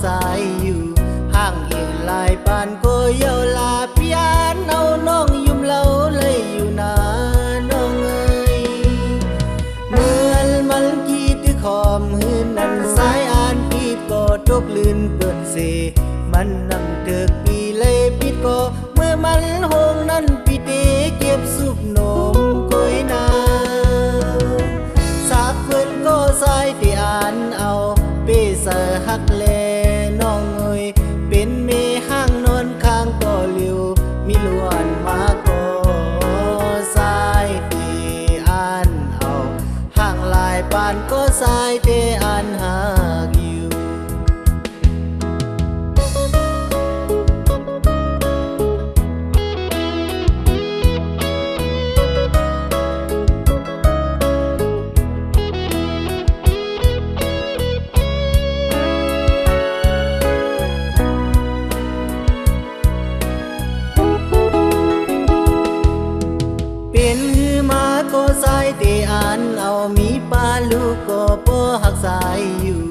สายอยู่ห่างอีกหลายปานก็เยาลาพี่อานเอาน้องยุ่มเล่าเลยอยู่นาน้องเอ้ยเหมือนมันคิดที่ขอมหืนนั้นสายอานพี่ก็ตกลื่นเปิดเสมันนำเถิกปีเลยปิดก็เมื่อมันหงนั้นพี่เตเก็บสุบนมก้อยนาสักเพิ่นก็สายที่อ่านเอาเปเสหักแลน้องเอ้ยเป็นเมห้างนอนข้างก็เลียวมีล้วนมาก็สายที่อ่านเอาห่างหลายปานก็สายที่อ่านหากอยู่เป็นหือมาก็สายที่อ่านเอามีปาลูกก็บ่หักสายอยู่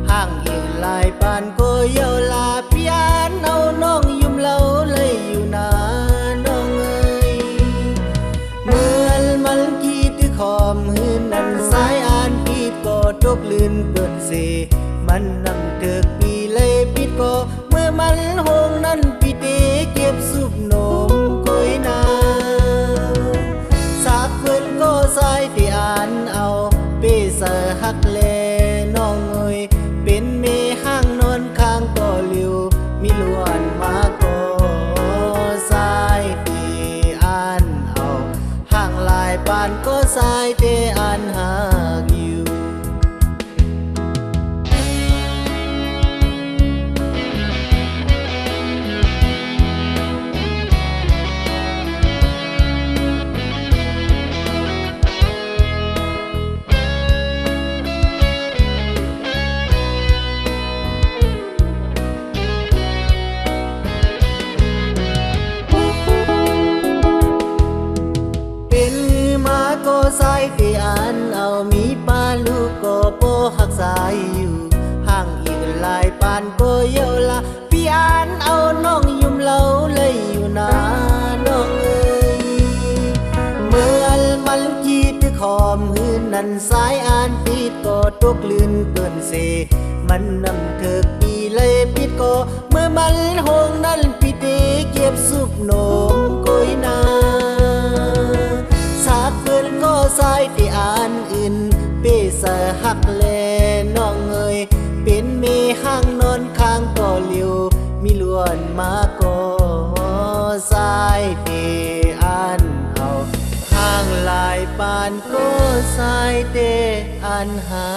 ห่างอีกหลายปานก็เยาลาพี่อานเอาน้องยุ่มเล่าเลยอยู่นาน้องเอ้ยเหมือนมันคิดที่ขอมหืนนั้นสายอ่านพี่ก็ตกลื่นเปิดเสมันนำเถิกปีเลยปิดก็เมื่อมันหงนั้นพี่เตเก็บสุบนมก้อยนาสักเพิ่นก็สายที่อ่านเอาเปเสหักแลน้องเอ้ยเป็นเมห้างนอนข้างก็เลียวมีล้วนมาก็สายที่อ่านเอาห่างหลายปานก็สายที่อ่านหากอยู่ก็สายที่อ่านเอามีปาลูกก็บ่หักสายอยู่ห่างอีกหลายปานก็เยาลาพี่อ่านเอาน้องยุ่มเล่าเลยอยู่นาน้องเอ้ยเมื่อมันคิดที่ขอมหืนนั้นสายอ่านปิดก็ตกลื่นเปิ่นเสมันนำเถิกปีเลยปิดก็เมื่อมันหงนั้นพี่เตเก็บสุบนมก้อยนาสักเพิ่นก็สายที่อ่านอื่นเปเสหักแลน้องเอ้ยเป็นเมห้างนอนข้างก็เลียวมีล้วนมาก็สายที่อ่านเอาห่างหลายปานก็สายที่อ่านหา